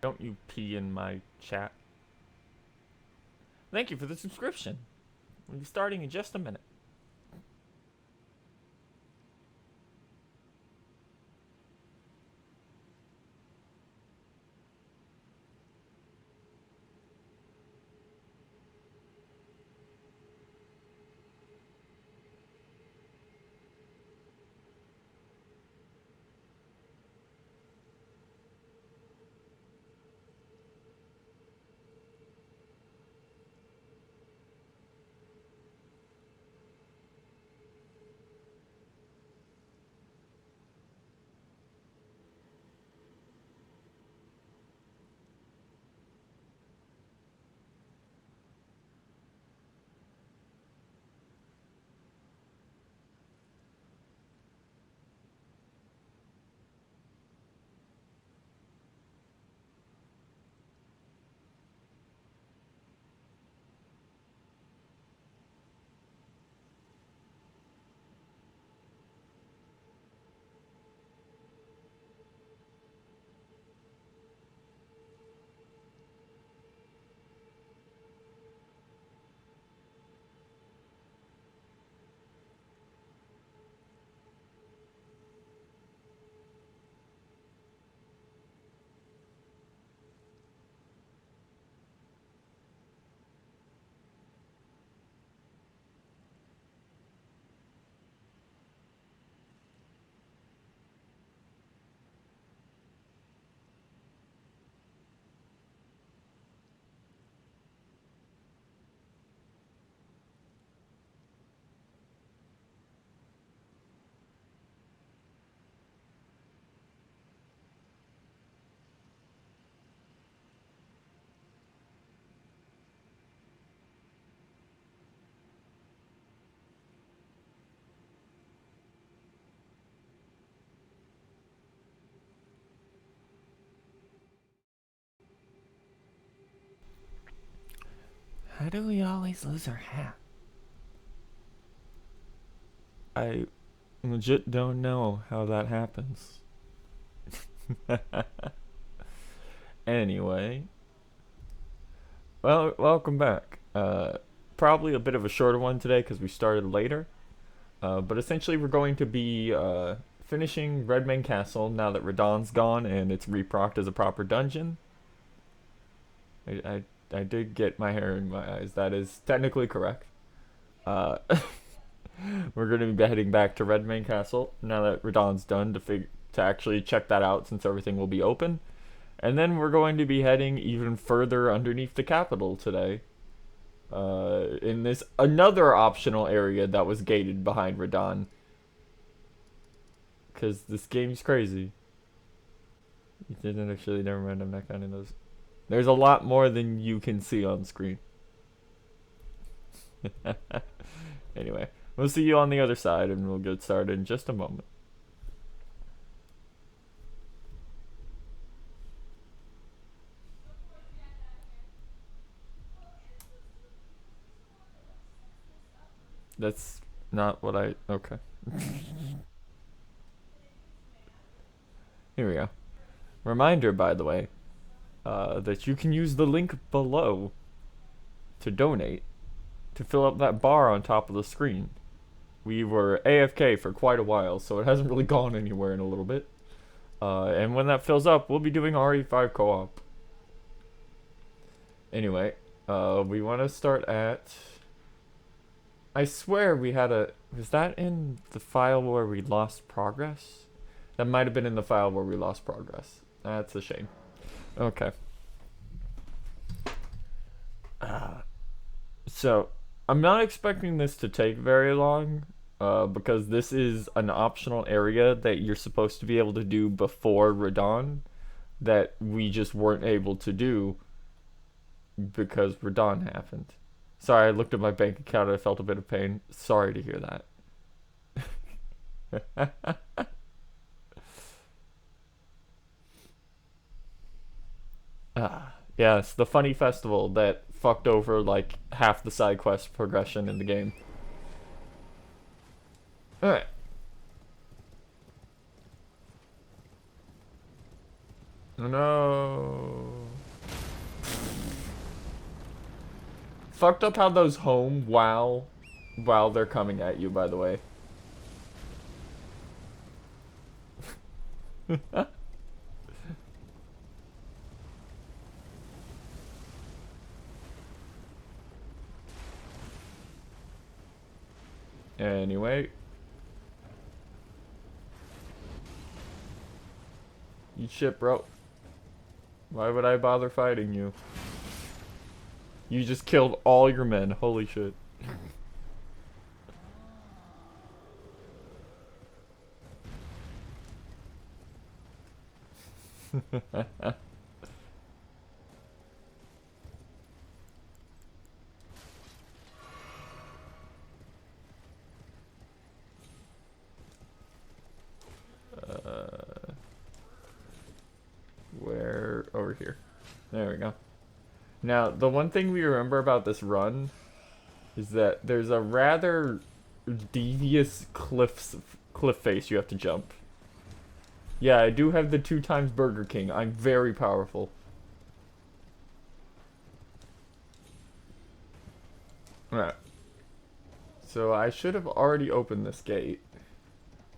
Don't you pee in my chat. Thank you for the subscription. We'll be starting in just a minute. How do we always lose our hat? I legit don't know how that happens. Anyway, well, welcome back. Probably a bit of a shorter one today because we started later. But essentially, we're going to be finishing Redman Castle now that Radahn's gone and it's reprocced as a proper dungeon. I did get my hair in my eyes. That is technically correct. Uh, we're going to be heading back to Redman Castle now that Radahn's done to actually check that out since everything will be open. And then we're going to be heading even further underneath the capital today. In this another optional area that was gated behind Radahn. Because this game's crazy. You didn't actually, never mind, I'm not counting those. There's a lot more than you can see on screen. Anyway, we'll see you on the other side and we'll get started in just a moment. That's not what I... Okay. Here we go. Reminder, by the way, that you can use the link below to donate to fill up that bar on top of the screen. We were AFK for quite a while, so it hasn't really gone anywhere in a little bit. And when that fills up, we'll be doing RE5 co-op. Anyway, we want to start at... I swear we had a... Was that in the file where we lost progress? That might have been in the file where we lost progress. That's a shame. Okay. So, I'm not expecting this to take very long, because this is an optional area that you're supposed to be able to do before Radahn that we just weren't able to do because Radahn happened. Sorry, I looked at my bank account and I felt a bit of pain. Sorry to hear that. Yeah, it's the funny festival that fucked over like half the side quest progression in the game. Alright. No. Fucked up how those home while they're coming at you, by the way. Anyway. Eat shit, bro. Why would I bother fighting you? You just killed all your men. Holy shit. Where? Over here. There we go. Now, the one thing we remember about this run is that there's a rather devious cliff face you have to jump. Yeah, I do have the 2x Burger King. I'm very powerful. Alright. So I should have already opened this gate.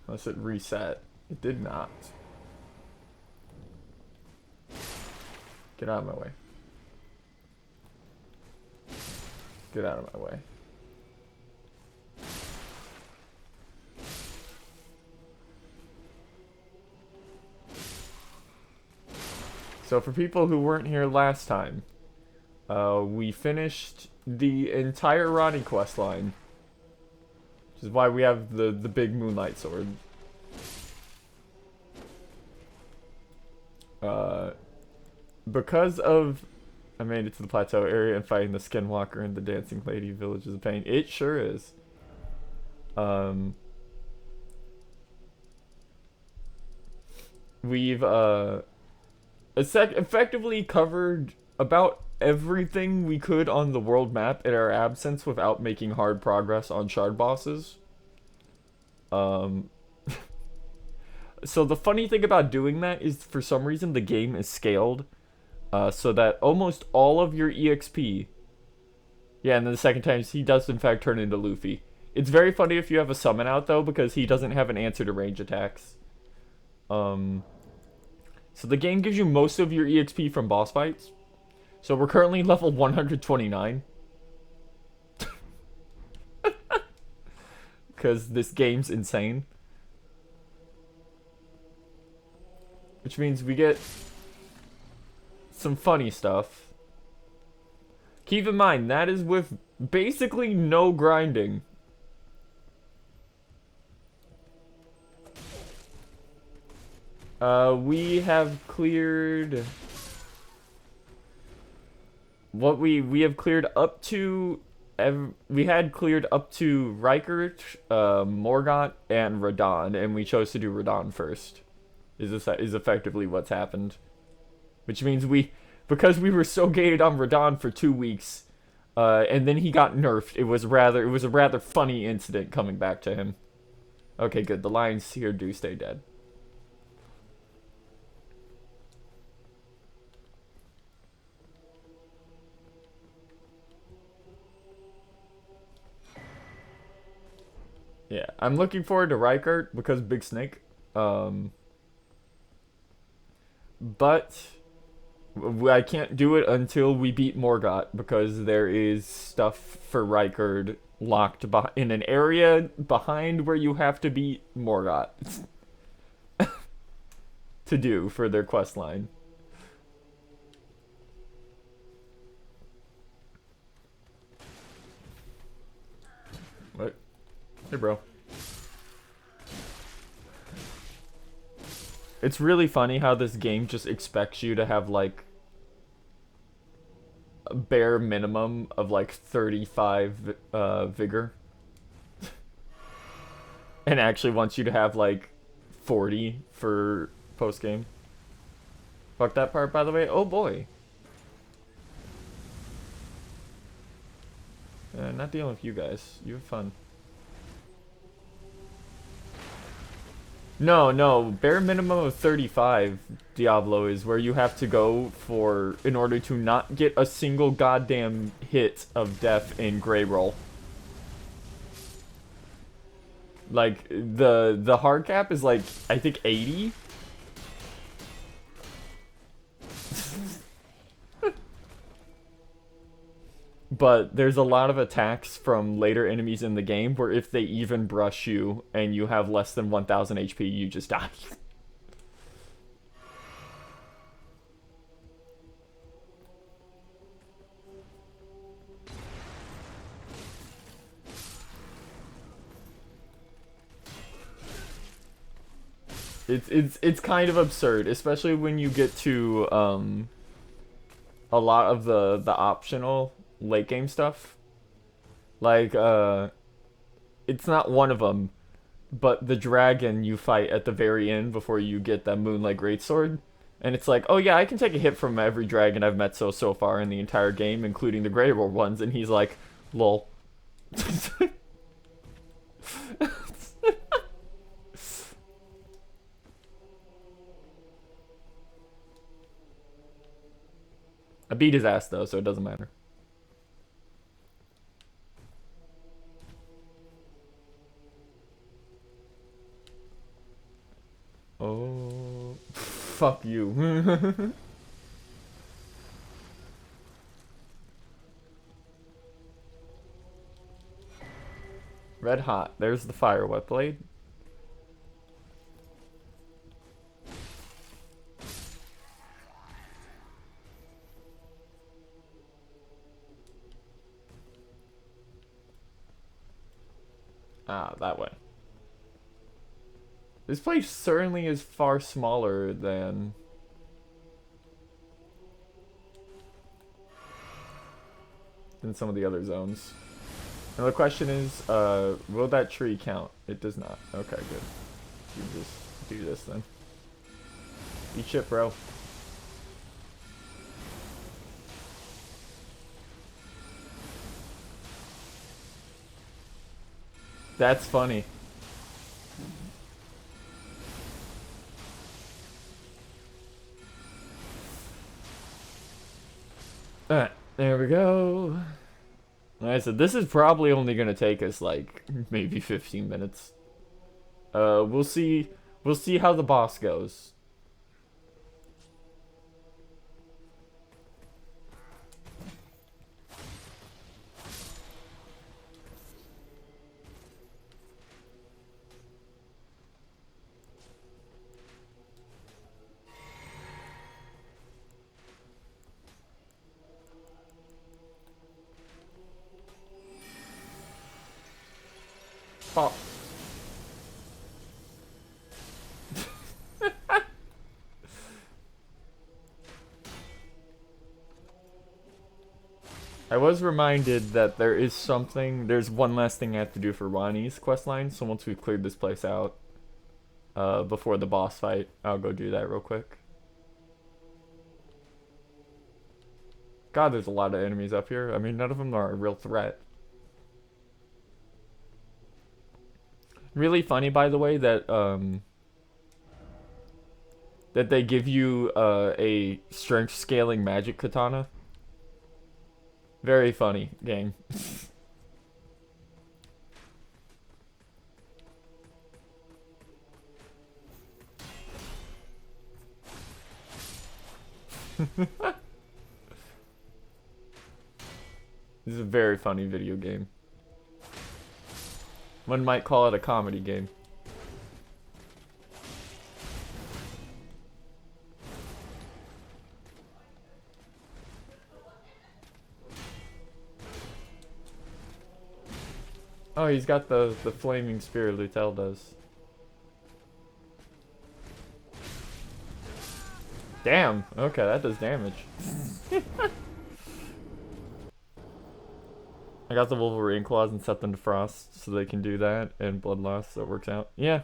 Unless it reset. It did not. Get out of my way. Get out of my way. So for people who weren't here last time, we finished the entire Ronnie quest line. Which is why we have the big Moonlight Sword. Because of... I made it to the plateau area and fighting the Skinwalker and the Dancing Lady Villages of Pain. It sure is. We've effectively covered about everything we could on the world map in our absence without making hard progress on shard bosses. So the funny thing about doing that is for some reason the game is scaled so that almost all of your EXP... Yeah, and then the second time he does in fact turn into Luffy. It's very funny if you have a summon out though because he doesn't have an answer to range attacks. So the game gives you most of your EXP from boss fights. So we're currently level 129. Because this game's insane. Which means we get some funny stuff. Keep in mind, that is with basically no grinding. We have cleared... What we have cleared up to... We had cleared up to Rykert, Morgott, and Radahn, and we chose to do Radahn first. Is effectively what's happened. Which means because we were so gated on Radahn for 2 weeks, and then he got nerfed, it was a rather funny incident coming back to him. Okay, good. The lions here do stay dead. Yeah, I'm looking forward to Rykert because Big Snake. But I can't do it until we beat Morgott because there is stuff for Rykert locked in an area behind where you have to beat Morgott to do for their quest line. What? Hey, bro. It's really funny how this game just expects you to have, like, a bare minimum of, like, 35 vigor. And actually wants you to have, like, 40 for post-game. Fuck that part, by the way. Oh, boy. Not dealing with you guys. You have fun. No, no, bare minimum of 35 Diablo is where you have to go for in order to not get a single goddamn hit of death in Grey Roll. Like the hard cap is like I think 80. But there's a lot of attacks from later enemies in the game where if they even brush you and you have less than 1000 HP, you just die. It's kind of absurd, especially when you get to a lot of the optional late game stuff. Like it's not one of them, but the dragon you fight at the very end before you get that Moonlight Greatsword. And it's like, oh yeah, I can take a hit from every dragon I've met so far in the entire game, including the Grey Roll ones. And he's like, lol. I beat his ass though, so it doesn't matter. Oh, fuck you. Red hot. There's the fire wet blade. Ah, that way. This place certainly is far smaller than some of the other zones. And the question is, will that tree count? It does not. Okay, good. You just do this then. Eat shit, bro. That's funny. Alright, there we go. Like I said, this is probably only gonna take us like maybe 15 minutes. We'll see. We'll see how the boss goes. Oh. I was reminded that there's one last thing I have to do for Ronnie's questline, so once we've cleared this place out, before the boss fight, I'll go do that real quick. God, there's a lot of enemies up here. I mean, none of them are a real threat. Really funny, by the way, that they give you a strength scaling magic katana. Very funny game. This is a very funny video game. One might call it a comedy game. Oh, he's got the flaming spear Lutel does. Damn. Okay, that does damage. I got the Wolverine claws and set them to frost so they can do that, and blood loss, so it works out. Yeah.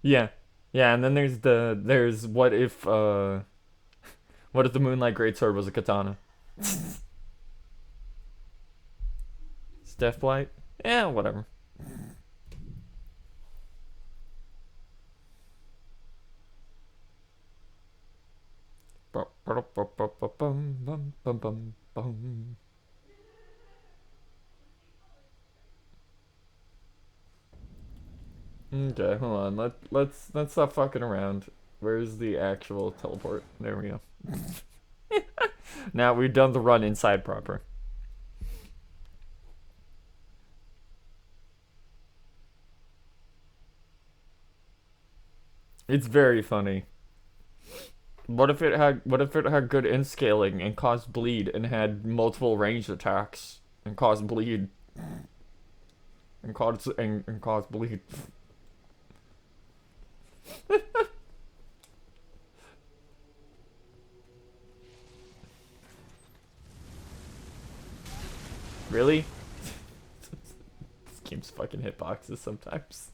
Yeah. Yeah, and then there's what if the Moonlight Greatsword was a katana? Death Blight? Yeah, whatever. Okay, hold on. Let's stop fucking around. Where's the actual teleport? There we go. Now we've done the run inside proper. It's very funny. What if it had good in scaling and caused bleed and had multiple ranged attacks and caused bleed and caused bleed. Really? This game's fucking hitboxes sometimes.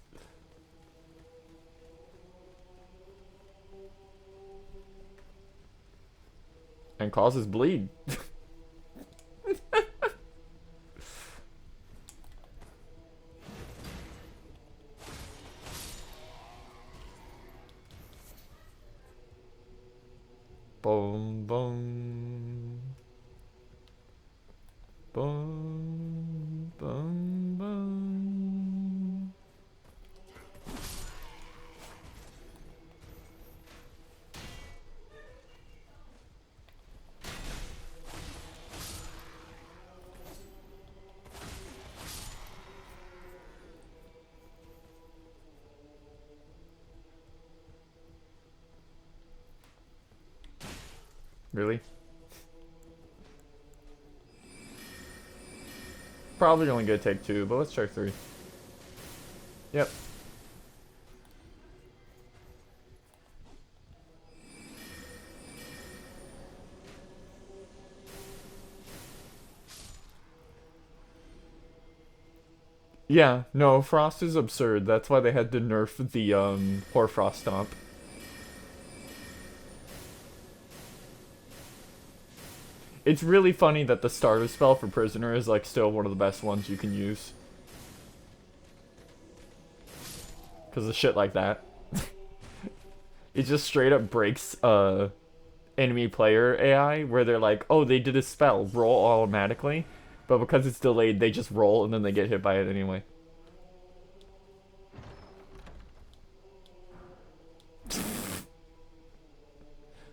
And causes bleed. Boom, boom. Boom, boom, boom. Really? Probably only gonna take two, but let's try three. Yep. Yeah, no, Frost is absurd. That's why they had to nerf the Hoarfrost Stomp. It's really funny that the starter spell for Prisoner is like still one of the best ones you can use. Cause of shit like that. It just straight up breaks enemy player AI where they're like, oh, they did a spell, roll automatically. But because it's delayed, they just roll and then they get hit by it anyway.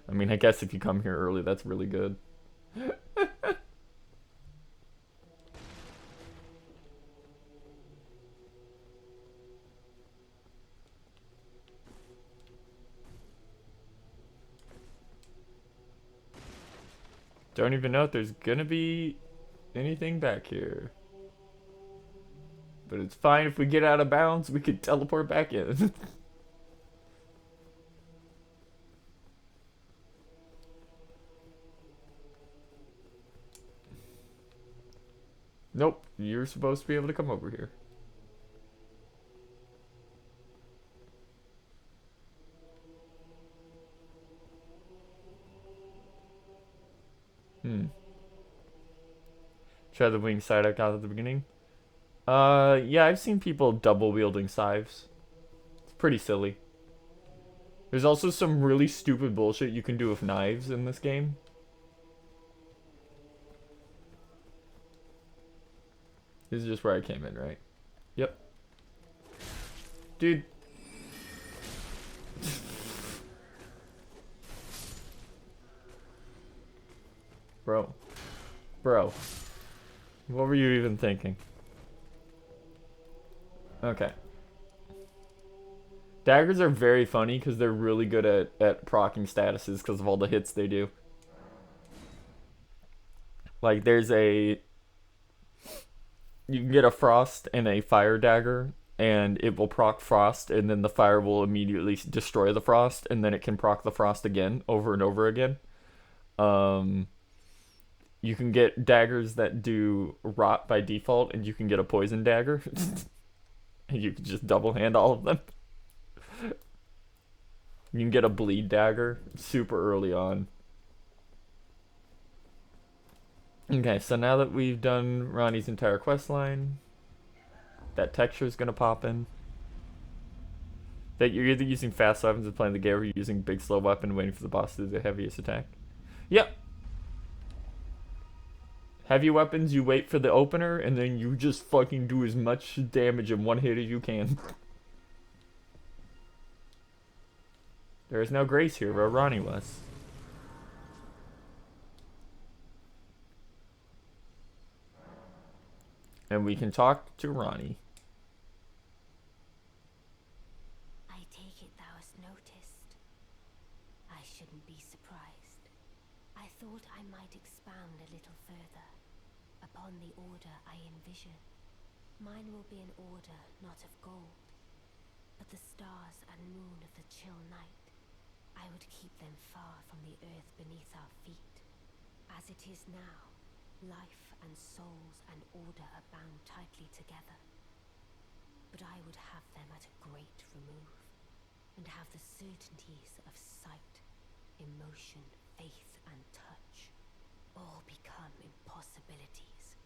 I mean, I guess if you come here early, that's really good. Don't even know if there's gonna be anything back here. But it's fine if we get out of bounds, we could teleport back in. Nope, you're supposed to be able to come over here. Hmm. Try the wing side I got at the beginning. Yeah, I've seen people double wielding scythes. It's pretty silly. There's also some really stupid bullshit you can do with knives in this game. This is just where I came in, right? Yep. Dude. Bro. Bro. What were you even thinking? Okay. Daggers are very funny because they're really good at proccing statuses because of all the hits they do. Like, there's a... You can get a frost and a fire dagger, and it will proc frost, and then the fire will immediately destroy the frost, and then it can proc the frost again, over and over again. You can get daggers that do rot by default, and you can get a poison dagger. And you can just double hand all of them. You can get a bleed dagger super early on. Okay, so now that we've done Ronnie's entire quest line, that texture is gonna pop in. That you're either using fast weapons and playing the game, or you're using big slow weapon waiting for the boss to do the heaviest attack. Yep. Heavy weapons, you wait for the opener, and then you just fucking do as much damage in one hit as you can. There is no grace here where Ronnie was. And we can talk to Ronnie. I take it thou hast noticed. I shouldn't be surprised. I thought I might expound a little further upon the order I envision. Mine will be an order not of gold, but the stars and moon of the chill night. I would keep them far from the earth beneath our feet. As it is now, life and souls and order are bound tightly together. But I would have them at a great remove, and have the certainties of sight, emotion, faith, and touch all become impossibilities,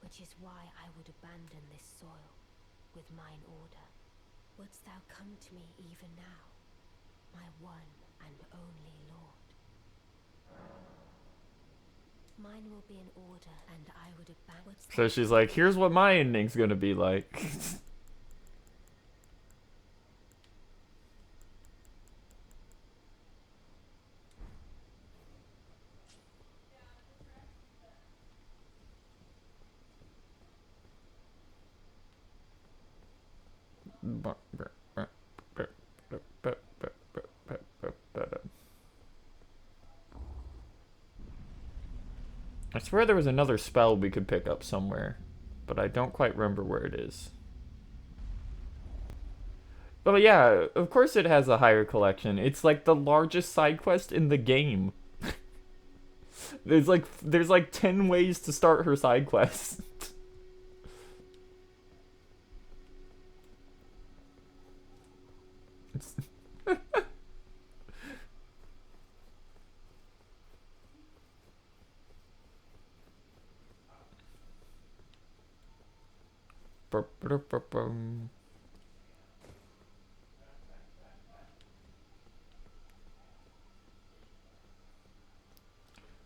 which is why I would abandon this soil with mine order. Wouldst thou come to me even now, my one and only Lord? Mine will be an order, and I would abandon. So she's like, here's what my ending's gonna be like. I swear there was another spell we could pick up somewhere, but I don't quite remember where it is. But yeah, of course it has a higher collection. It's like the largest side quest in the game. there's like 10 ways to start her side quest.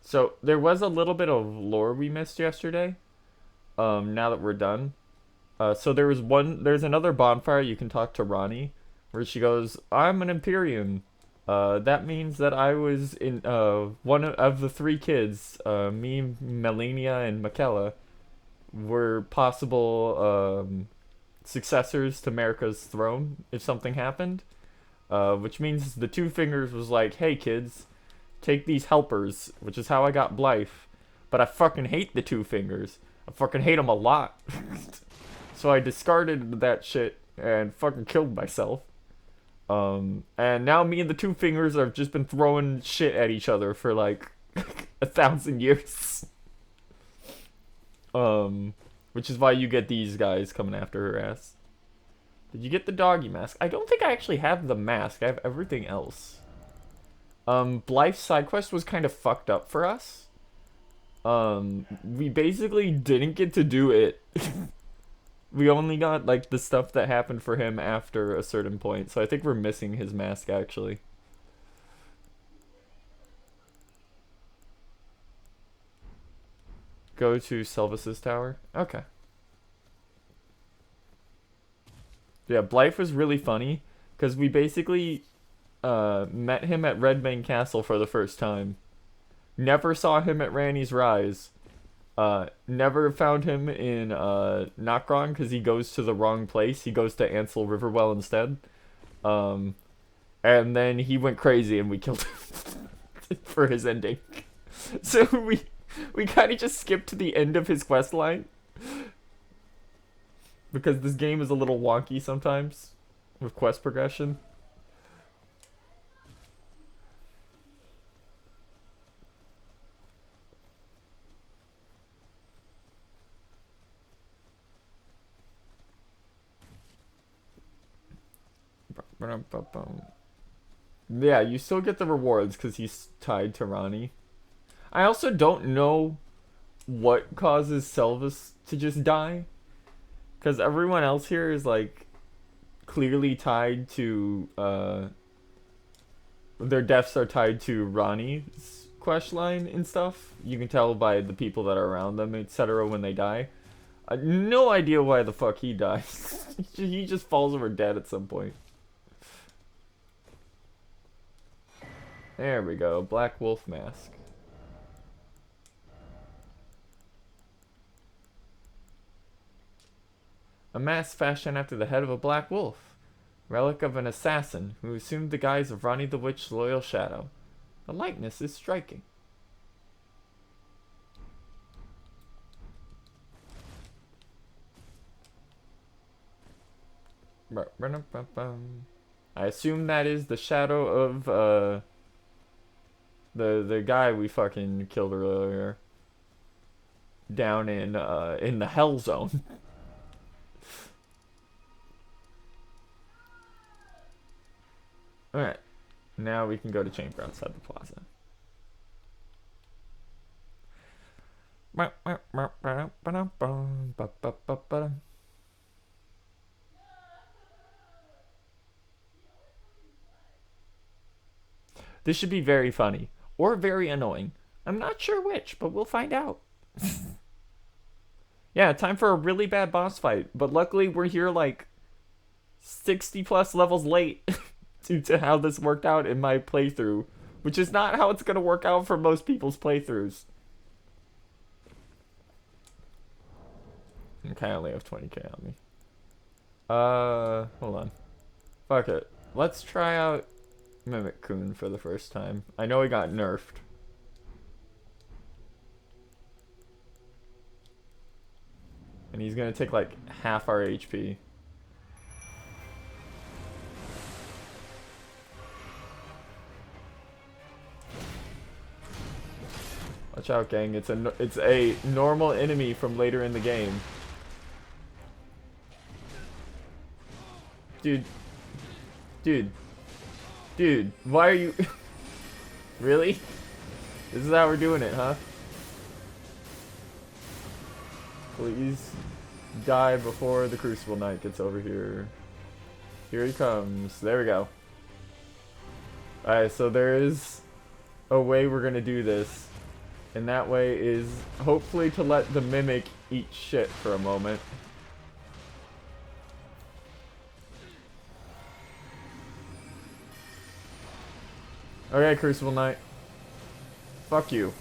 So there was a little bit of lore we missed yesterday. Now that we're done. So there's another bonfire you can talk to Ronnie, where she goes, I'm an Empyrean. That means that I was in one of the three kids, me, Melania, and Michaela, were possible successors to America's throne if something happened. Which means the Two Fingers was like, hey kids, take these helpers, which is how I got Blythe. But I fucking hate the Two Fingers. I fucking hate them a lot. So I discarded that shit and fucking killed myself. And now me and the Two Fingers have just been throwing shit at each other for like 1,000 years. Which is why you get these guys coming after her ass. Did you get the doggy mask? I don't think I actually have the mask. I have everything else. Blythe's side quest was kind of fucked up for us. We basically didn't get to do it. We only got, like, the stuff that happened for him after a certain point. So I think we're missing his mask, actually. Go to Selvis's tower? Okay. Yeah, Blythe was really funny. Because we basically met him at Redmane Castle for the first time. Never saw him at Ranni's Rise. Never found him in Nokron because he goes to the wrong place. He goes to Ansel Riverwell instead. And then he went crazy and we killed him for his ending. So we kind of just skipped to the end of his quest line. Because this game is a little wonky sometimes with quest progression. Yeah, you still get the rewards because he's tied to Ronnie. I also don't know what causes Selvis to just die. Because everyone else here is, like, clearly tied to, their deaths are tied to Ronnie's quest line and stuff. You can tell by the people that are around them, etc. when they die. No idea why the fuck he dies. He just falls over dead at some point. There we go. Black wolf mask. A mask fashioned after the head of a black wolf. Relic of an assassin who assumed the guise of Ronnie the Witch's loyal shadow. The likeness is striking. I assume that is the shadow of the guy we fucking killed earlier down in the hell zone. Alright. Now we can go to chamber outside the plaza. This should be very funny. Or very annoying. I'm not sure which, but we'll find out. Yeah, time for a really bad boss fight. But luckily we're here like 60 plus levels late due to how this worked out in my playthrough. Which is not how it's going to work out for most people's playthroughs. Okay, I only have 20k on me. Hold on. Fuck it. Let's try out Mimic Coon for the first time. I know he got nerfed. And he's gonna take like half our HP. Watch out, gang. It's a normal enemy from later in the game. Dude. Dude, why are you... Really? This is how we're doing it, huh? Please die before the Crucible Knight gets over here. Here he comes. There we go. Alright, so there is a way we're gonna do this. And that way is hopefully to let the Mimic eat shit for a moment. Okay, Crucible Knight. Fuck you.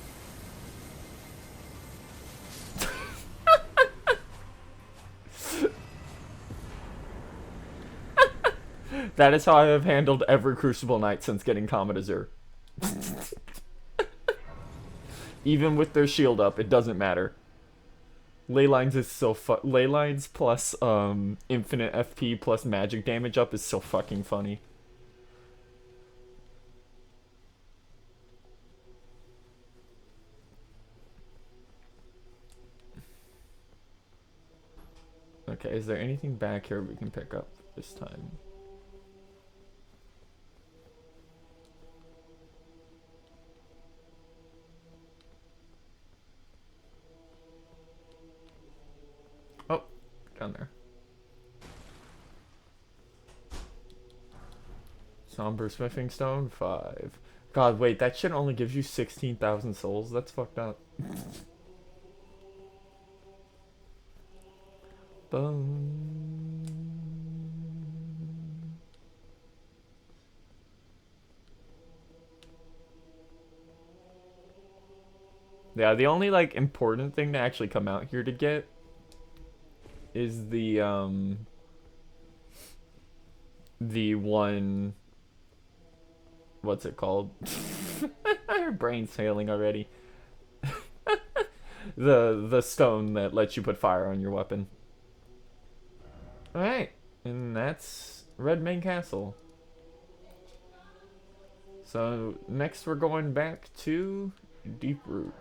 That is how I have handled every Crucible Knight since getting Comet Azure. Even with their shield up, it doesn't matter. Leylines is so Leylines plus infinite FP plus magic damage up is so fucking funny. Okay, is there anything back here we can pick up this time? Oh, down there. Somber Smithing Stone, 5. God, wait, that shit only gives you 16,000 souls? That's fucked up. Boom. Yeah, the only like important thing to actually come out here to get is the one, what's it called? Our brain's failing already. The stone that lets you put fire on your weapon. Alright, and that's Red Main Castle. So next we're going back to Deep Root.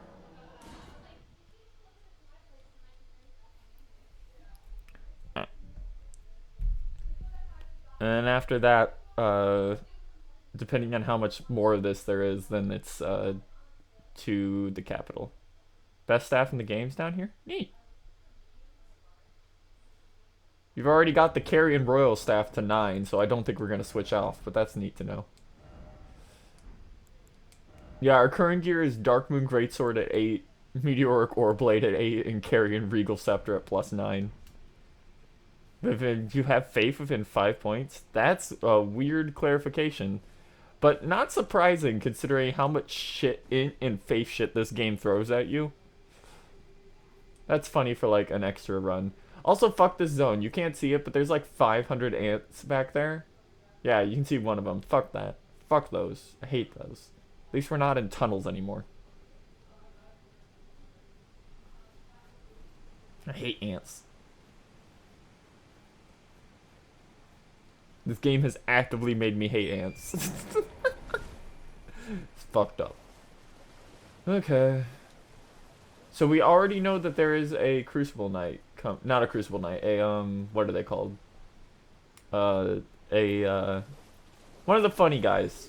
And after that, depending on how much more of this there is, then it's to the capital. Best staff in the game's down here? Neat. You've already got the Carrion Royal staff to 9, so I don't think we're going to switch off, but that's neat to know. Yeah, our current gear is Dark Moon Greatsword at 8, Meteoric Oreblade at 8, and Carrion Regal Scepter at +9. If you have faith within 5 points, that's a weird clarification. But not surprising considering how much shit in faith shit this game throws at you. That's funny for like an extra run. Also, fuck this zone. You can't see it, but there's like 500 ants back there. Yeah, you can see one of them. Fuck that. Fuck those. I hate those. At least we're not in tunnels anymore. I hate ants. This game has actively made me hate ants. It's fucked up. Okay. So we already know that there is a Crucible Knight. Not a Crucible Knight. What are they called? Uh, one of the funny guys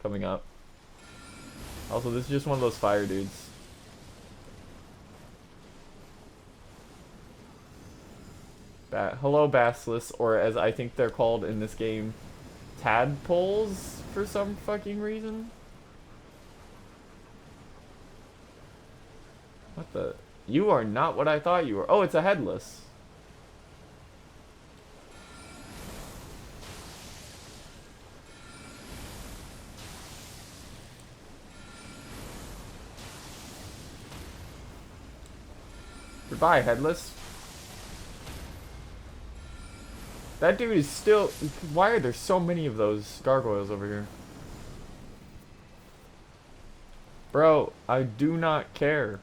coming up. Also, this is just one of those fire dudes. Hello, Basilisk, or as I think they're called in this game, tadpoles for some fucking reason. What the? You are not what I thought you were. Oh, it's a headless. Goodbye, headless. That dude is still... Why are there so many of those gargoyles over here? Bro, I do not care.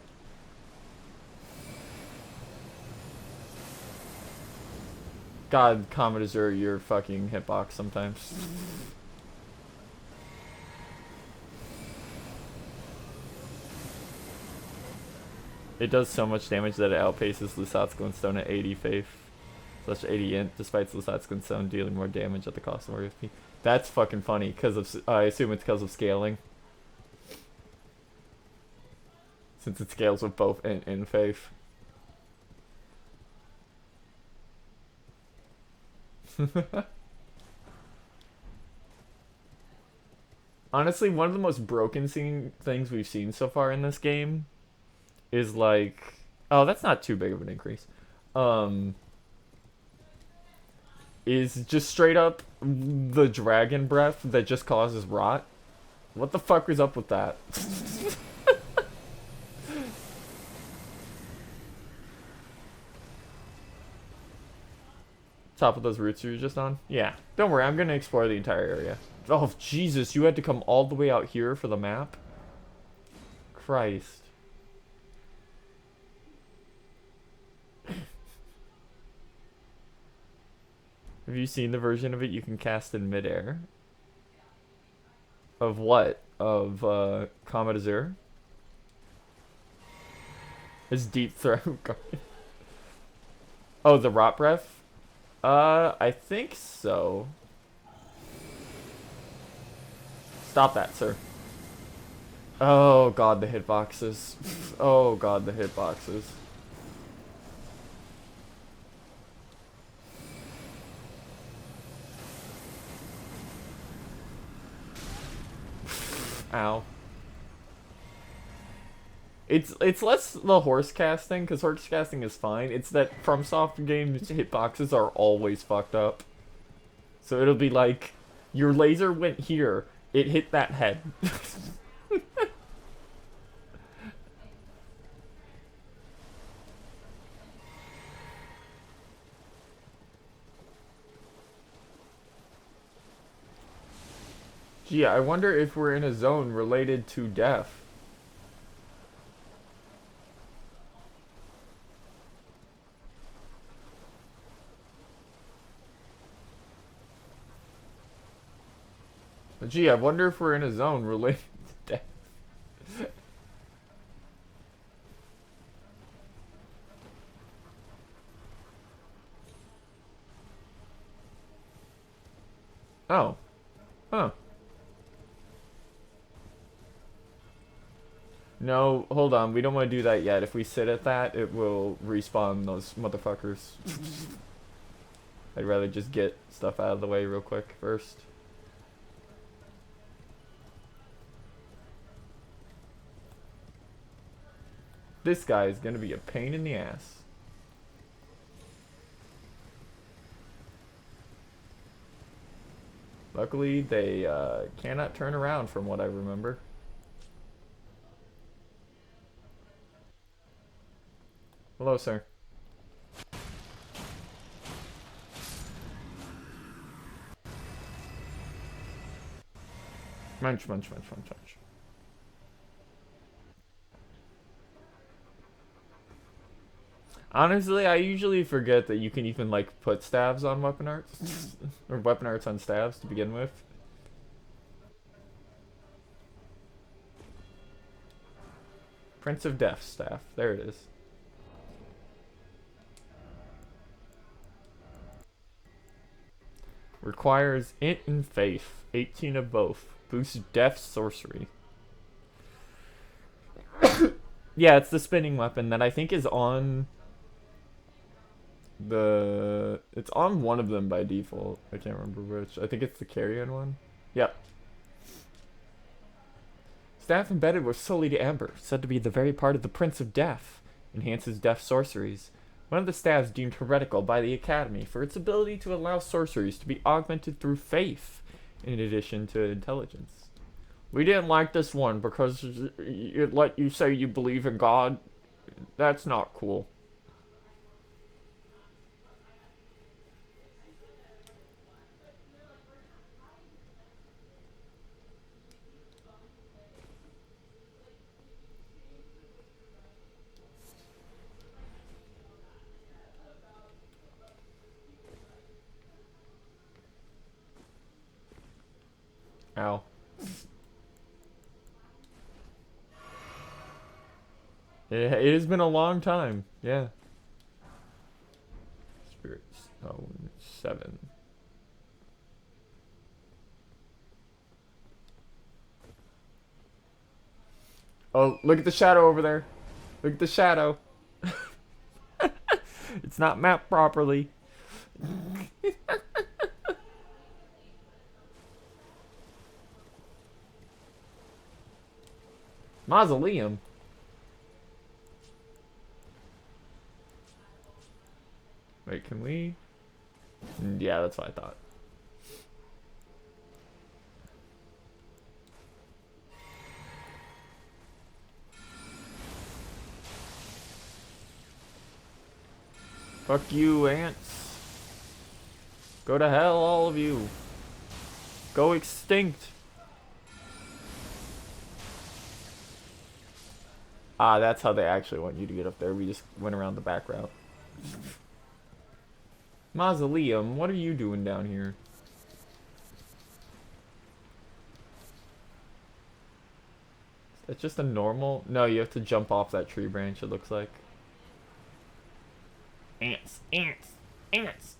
God, Comet Azure, your fucking hitbox sometimes. It does so much damage that it outpaces Lusat's Glintstone at 80 faith. Slash 80 int, despite Lusat's Glintstone dealing more damage at the cost of more FP. That's fucking funny, because of... I assume it's because of scaling. Since it scales with both int and faith. Honestly, one of the most broken things we've seen so far in this game is like... Oh, that's not too big of an increase. Is just straight up the dragon breath that just causes rot. What the fuck is up with that? Top of those roots you were just on? Yeah. Don't worry, I'm gonna explore the entire area. Oh, Jesus, you had to come all the way out here for the map? Christ. Have you seen the version of it you can cast in midair? Of what? Of, Comet Azure? His deep throat. Oh, the rot breath? I think so. Stop that, sir. Oh god, the hitboxes. Oh god, the hitboxes. Ow. It's less the horse casting, because horse casting is fine. It's that FromSoft games hitboxes are always fucked up. So it'll be like, your laser went here, it hit that head. Gee, I wonder if we're in a zone related to death. Gee, I wonder if we're in a zone related to death. Oh. Huh. No, hold on. We don't want to do that yet. If we sit at that, it will respawn those motherfuckers. I'd rather just get stuff out of the way real quick first. This guy is gonna be a pain in the ass. Luckily, they cannot turn around from what I remember. Hello, sir. Munch, munch, munch, munch, munch. Honestly, I usually forget that you can even like put staves on weapon arts or weapon arts on staves to begin with. Prince of Death staff. There it is. Requires int and faith. 18 of both. Boosts death sorcery. Yeah, it's the spinning weapon that I think is on it's on one of them by default. I can't remember which. I think it's the carrion one. Yep. Staff embedded with Sullied Amber, said to be the very part of the Prince of Death. Enhances death sorceries. One of the staffs deemed heretical by the Academy for its ability to allow sorceries to be augmented through faith, in addition to intelligence. We didn't like this one because it let you say you believe in God. That's not cool. Ow. It has been a long time. Yeah. Spirit Stone 7. Oh, look at the shadow over there. Look at the shadow. It's not mapped properly. Mausoleum. Wait, can we? Yeah, that's what I thought. Fuck you, ants. Go to hell, all of you. Go extinct. Ah, that's how they actually want you to get up there. We just went around the back route. Mausoleum, what are you doing down here? It's just a normal... No, you have to jump off that tree branch, it looks like. Ants, ants, ants.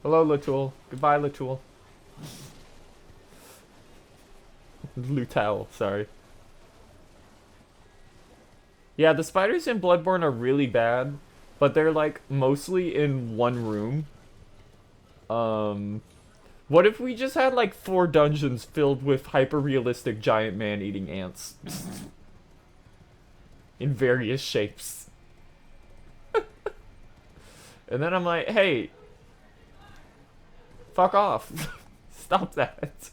Hello, Latoul. Goodbye, Latoul. Lutal, sorry. Yeah, the spiders in Bloodborne are really bad, but they're like mostly in one room. What if we just had like 4 dungeons filled with hyper-realistic giant man-eating ants? In various shapes. And then I'm like, hey, fuck off. Stop that.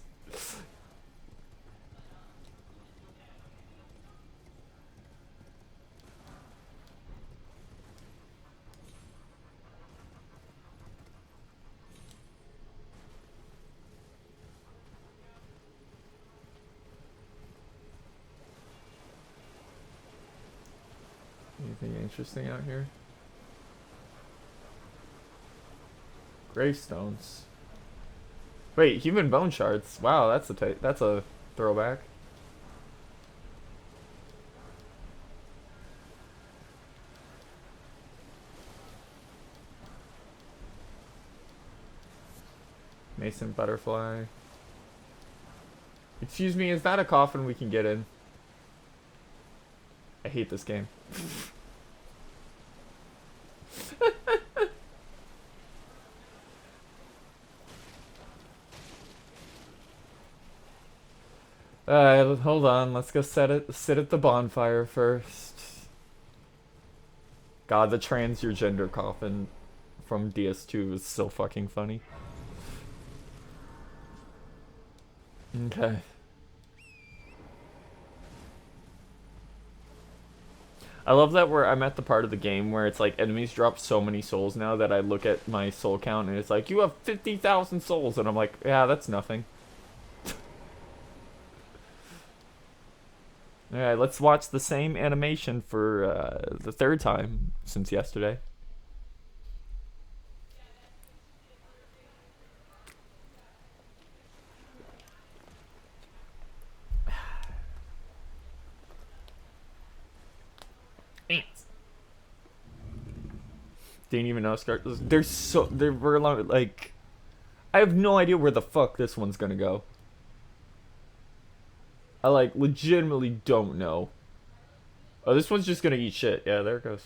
Anything interesting out here? Gravestones. Wait, human bone shards. Wow, that's a throwback. Mason butterfly. Excuse me, is that a coffin we can get in? I hate this game. Alright, hold on. Let's go sit at the bonfire first. God, the trans your gender coffin from DS2 is so fucking funny. Okay. I love that I'm at the part of the game where it's like enemies drop so many souls now that I look at my soul count and it's like, you have 50,000 souls, and I'm like, yeah, that's nothing. Alright, let's watch the same animation for the third time since yesterday. Ants. Didn't even know Scar. There's so there were like, I have no idea where the fuck this one's gonna go. I like legitimately don't know. Oh, this one's just gonna eat shit. Yeah, there it goes.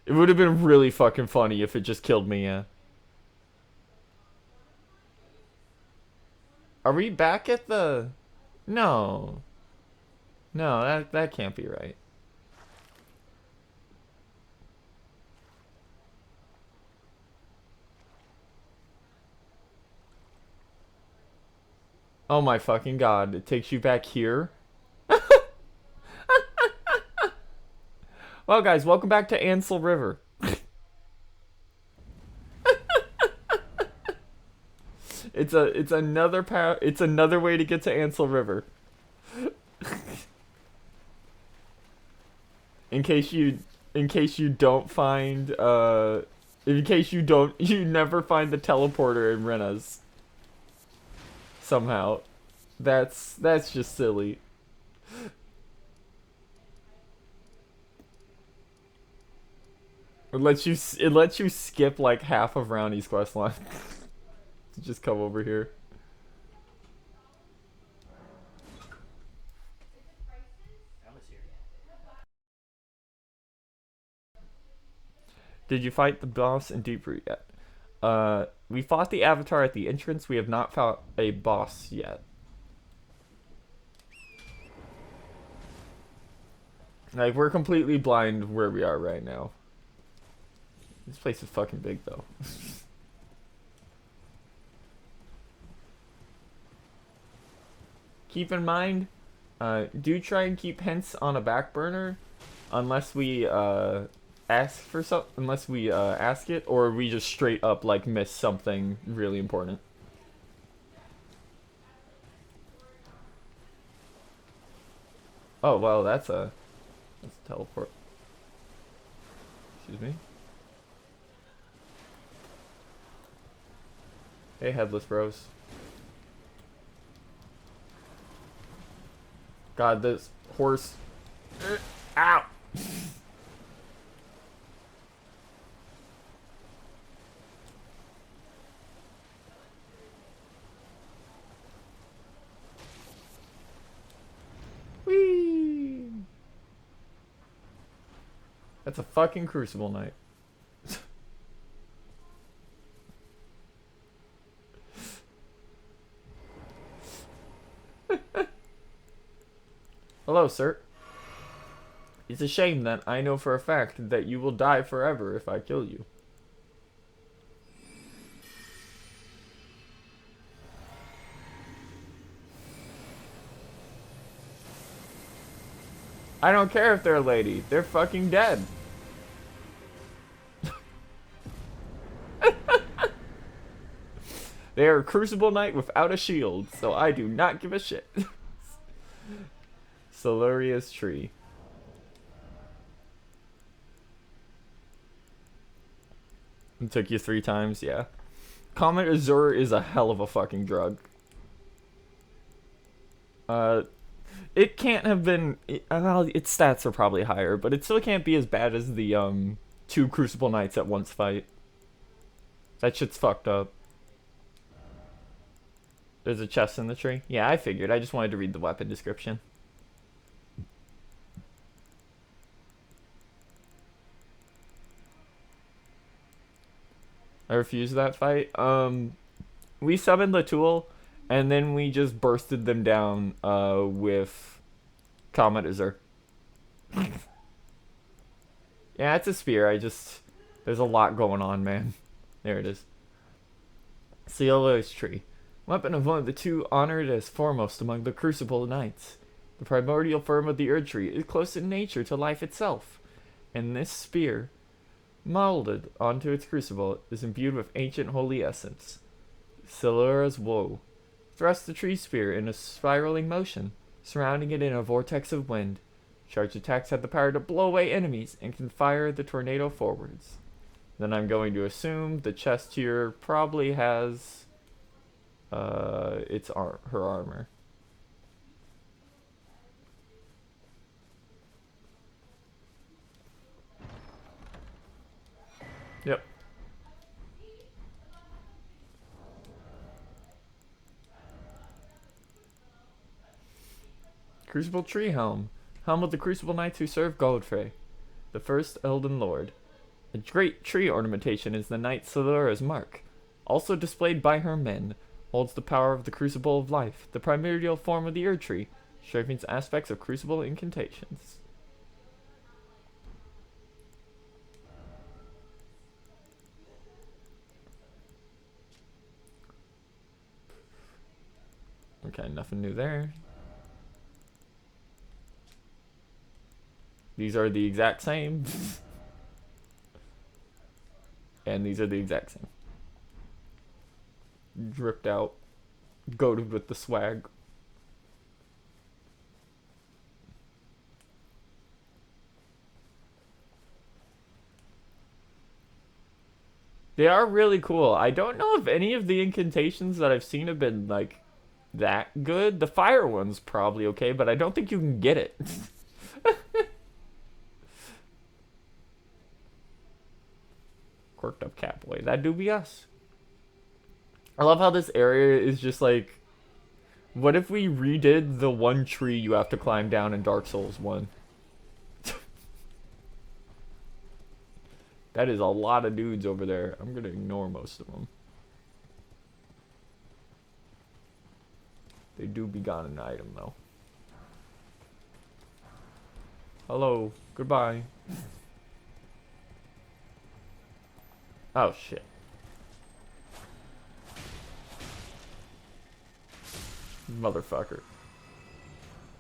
It would have been really fucking funny if it just killed me, yeah. Are we back at the... No. No, that can't be right. Oh my fucking god, it takes you back here? Well guys, welcome back to Ansel River. It's another it's another way to get to Ansel River. In case you don't find in case you never find the teleporter in Rena's somehow. That's just silly. It lets you skip like half of Roundy's quest line to just come over here. Did you fight the boss in Deep Root yet? We fought the Avatar at the entrance. We have not fought a boss yet. Like, we're completely blind where we are right now. This place is fucking big, though. Keep in mind, do try and keep hints on a back burner, unless we ask it, or we just straight up like miss something really important. Oh well, that's a teleport. Excuse me. Hey, headless bros. God, this horse. Ow! Whee! That's a fucking Crucible Knight. Hello, sir. It's a shame that I know for a fact that you will die forever if I kill you. I don't care if they're a lady. They're fucking dead. They are a Crucible Knight without a shield, so I do not give a shit. Soluria's tree. It took you 3 times, yeah. Comet Azure is a hell of a fucking drug. It can't have been... well, its stats are probably higher, but it still can't be as bad as the, 2 Crucible Knights at once fight. That shit's fucked up. There's a chest in the tree. Yeah, I figured. I just wanted to read the weapon description. I refused that fight. We summoned the tool, and then we just bursted them down with Comet. Yeah, it's a spear. There's a lot going on, man. There it is. Ciolo's tree. Weapon of one of the two honored as foremost among the Crucible Knights. The primordial form of the Erd Tree is close in nature to life itself, and this spear, molded onto its crucible, is imbued with ancient holy essence. Silura's woe. Thrust the tree spear in a spiraling motion, surrounding it in a vortex of wind. Charged attacks have the power to blow away enemies and can fire the tornado forwards. Then I'm going to assume the chest here probably has her armor. Yep. Crucible Tree Helm. Helm of the Crucible Knights who serve Godfrey, the first Elden Lord. A great tree ornamentation is the Knight Silura's mark. Also displayed by her men, holds the power of the Crucible of Life, the primordial form of the Erd Tree, strengthens aspects of Crucible incantations. Okay, nothing new there. These are the exact same. And these are the exact same. Dripped out. Goated with the swag. They are really cool. I don't know if any of the incantations that I've seen have been, like, that good. The fire one's probably okay, but I don't think you can get it. Quirked up Catboy. That do be us. I love how this area is just like, what if we redid the one tree you have to climb down in Dark Souls 1? That is a lot of dudes over there. I'm gonna ignore most of them. They do be gone an item though. Hello. Goodbye. Oh shit. Motherfucker.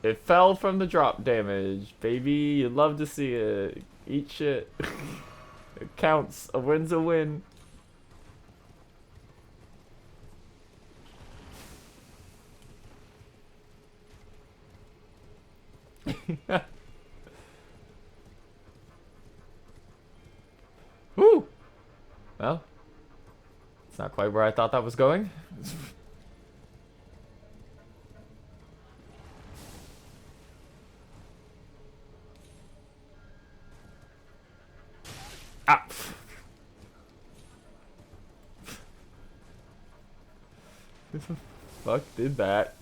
It fell from the drop damage, baby. You'd love to see it. Eat shit. It counts. A win's a win. Woo! Well, it's not quite where I thought that was going. Ah! Who the fuck did that?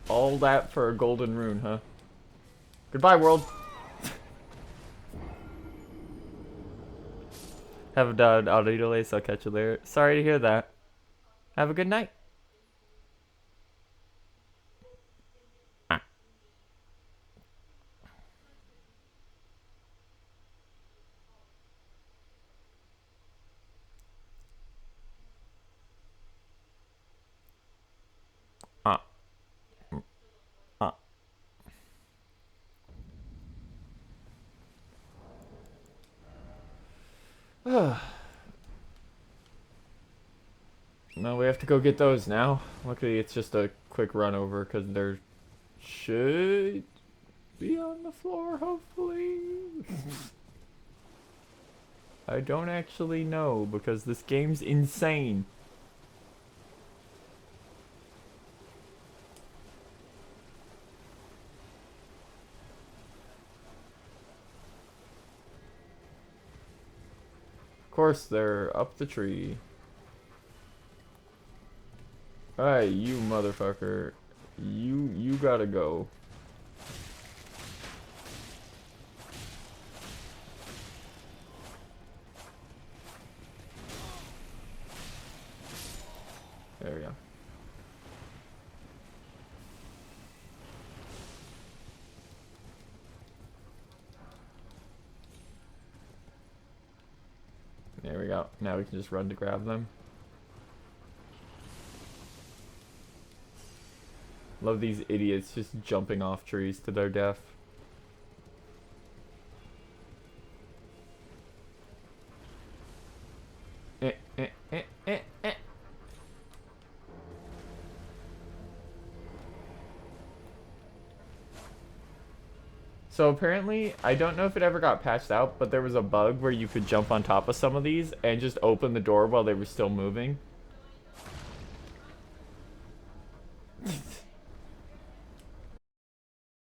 All that for a golden rune, huh? Goodbye, world. Have a done audio delay, so I'll catch you later. Sorry to hear that. Have a good night. Ah. Ah. Ah. No, we have to go get those now. Luckily, it's just a quick run over because there should be on the floor, hopefully. I don't actually know because this game's insane. course, they're up the tree. Alright, you motherfucker. You gotta go. There we go. There we go. Now we can just run to grab them. Love these idiots just jumping off trees to their death. Eh, eh, eh, eh, eh. So apparently, I don't know if it ever got patched out, but there was a bug where you could jump on top of some of these and just open the door while they were still moving.